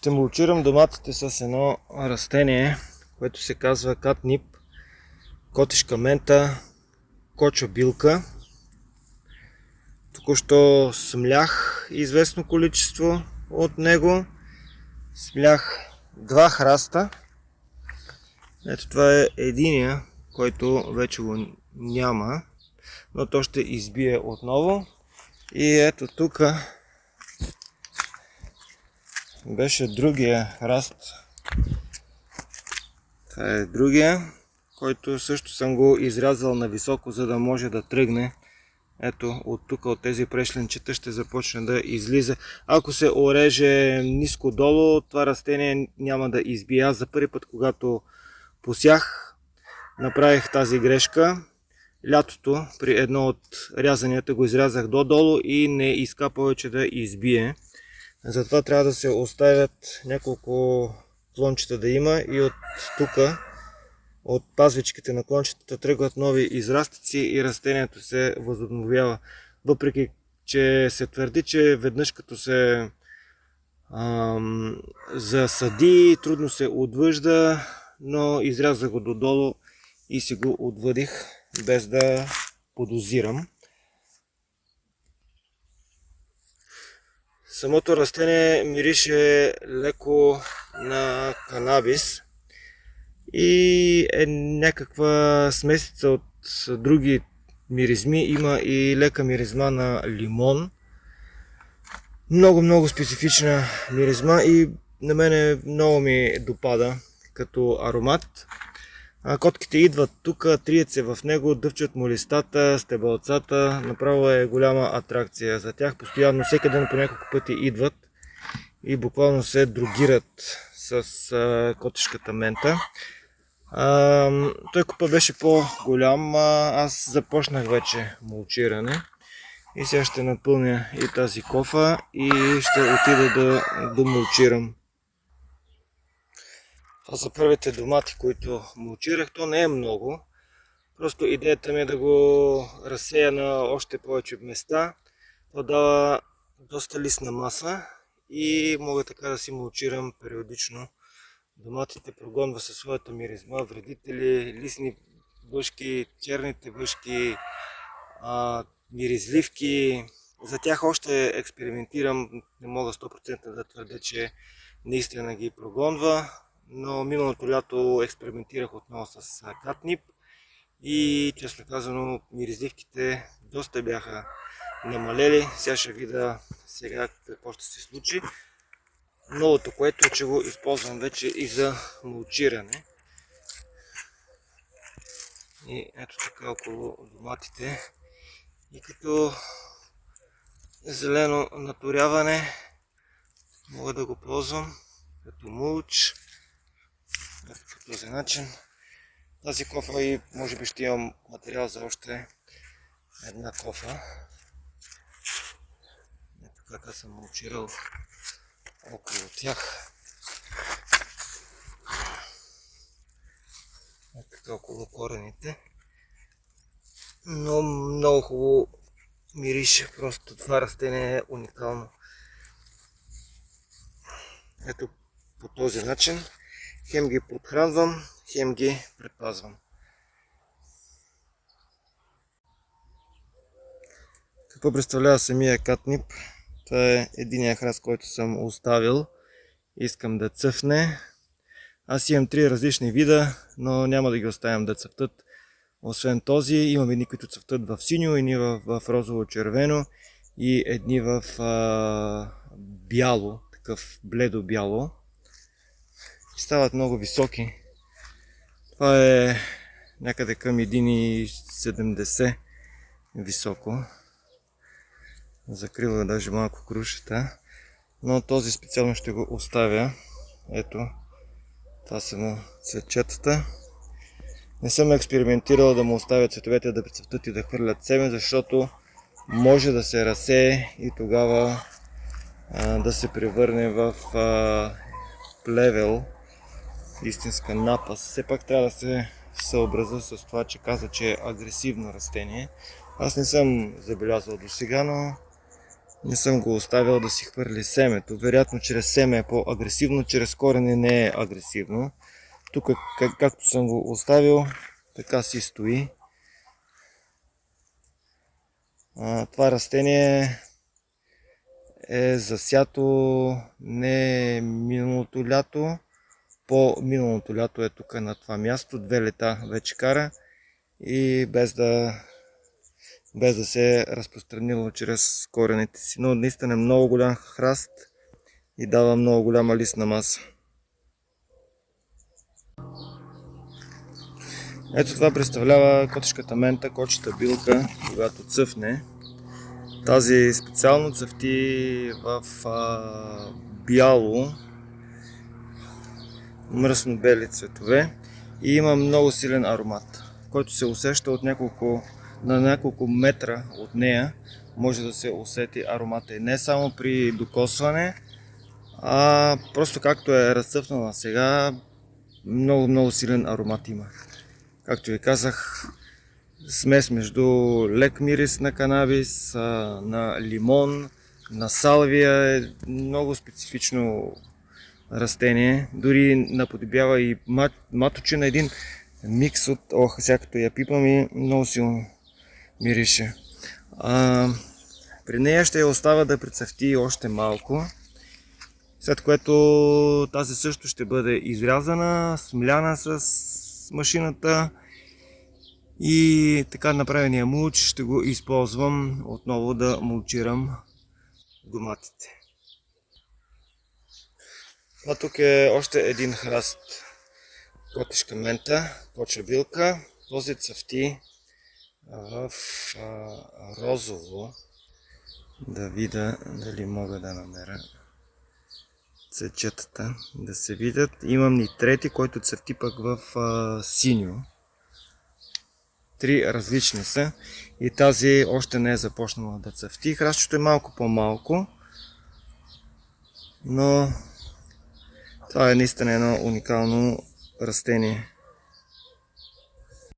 Ще мулчирам доматите с едно растение, което се казва катнип, котешка мента, коча билка. Току-що смлях известно количество от него. Смлях два храста. Ето това е единия, който вече го няма, но то ще избие отново. И ето тук беше другия храст. Това е другия, който също съм го изрязал на високо, за да може да тръгне. Ето от тук, от тези прешленчета ще започне да излиза. Ако се ореже ниско долу, това растение няма да избие. Аз за първи път, когато посях, направих тази грешка. Лятото при едно от рязанията го изрязах долу и не иска повече да избие. Затова трябва да се оставят няколко клончета да има и от тук, от пазвичките на клончетата тръгват нови израстъци и растението се възобновява. Въпреки че се твърди, че веднъж като се засади, трудно се отвъжда, но изрязах го додолу и си го отвъдих без да подозирам. Самото растение мирише леко на канабис и е някаква смесица от други миризми. Има и лека миризма на лимон. Много специфична миризма и на мене много ми допада като аромат. Котките идват тук, трият се в него, дъвчат му листата, стебълцата. Направо е голяма атракция за тях. Постоянно, всеки ден по няколко пъти идват и буквално се другират с котешката мента. Той купа беше по-голям, аз започнах вече мулчиране. И сега ще напълня и тази кофа и ще отида да домулчирам. Това са първите домати, които мулчирах. То не е много. Просто идеята ми е да го разсея на още повече места. То дава доста листна маса и мога така да си мулчирам периодично. Доматите прогонва със своята миризма вредители, листни бъшки, черните бъшки, миризливки. За тях още експериментирам. Не мога 100% да твърдя, че наистина ги прогонва. Но миналото лято експериментирах отново с катнип и честно казано миризливките доста бяха намалели. Сега ще видя какво ще се случи. Новото, което е, че го използвам вече и за мулчиране. И ето така около доматите. И като зелено наторяване мога да го ползвам като мулч. По този начин. Тази кофа и може би ще имам материал за още една кофа. Ето как съм мулчирал около тях. Ето така около корените. Но много хубаво мирише. Просто това растение е уникално. Ето по този начин. Хем ги подхранвам, хем ги предпазвам. Какво представлява самия катнип? Това е единия храст, който съм оставил. Искам да цъфне. Аз имам 3 различни вида, но няма да ги оставям да цъфтат. Освен този, имам едни, които цъфтат в синьо, едни в розово-червено и едни в бяло, такъв бледо бяло. Стават много високи. Това е някъде към 1,70 високо. Закрива даже малко крушата. Но този специално ще го оставя. Ето, това са му цветчетата. Не съм експериментирал да му оставя цветовете да прецъфтат и да хвърлят семе, защото може да се разсее и тогава да се превърне в плевел. Истинска напас. Все пак трябва да се съобразя с това, че каза, че е агресивно растение. Аз не съм забелязал до сега, но Не съм го оставил да си хвърли семето. Вероятно чрез семе е по-агресивно, чрез корене не е агресивно. Тук, както съм го оставил, така си стои. Това растение е засято не миналото лято, по миналото лято е тук на това място, 2 лета вече кара и без да се е разпространило чрез корените си. Но наистина е много голям храст и дава много голяма листна маса. Ето това представлява котешката мента, кочета билка, когато цъфне. Тази специално цъфти в бяло, мръсно-бели цветове и има много силен аромат, който се усеща от на няколко метра от нея. Може да се усети аромата и не само при докосване, а просто както е разцъфнала сега, много силен аромат има. Както ви казах, смес между лек мирис на канабис, на лимон, на салвия, е много специфично растение. Дори наподобява и маточина, един микс от всякото я пипам и много силно мирише. При нея ще я оставя да прецъфти още малко, след което тази също ще бъде изрязана, смляна с машината и така направения мулч ще го използвам отново да мулчирам доматите. А тук е още един храст котешка мента, коча билка. Този цъфти в розово. Да видя дали мога да намеря цветчетата да се видят. Имам и трети, който цъфти пък в синьо. 3 различни са и тази още не е започнала да цъфти. Храстчето е малко по-малко, но това е наистина едно уникално растение.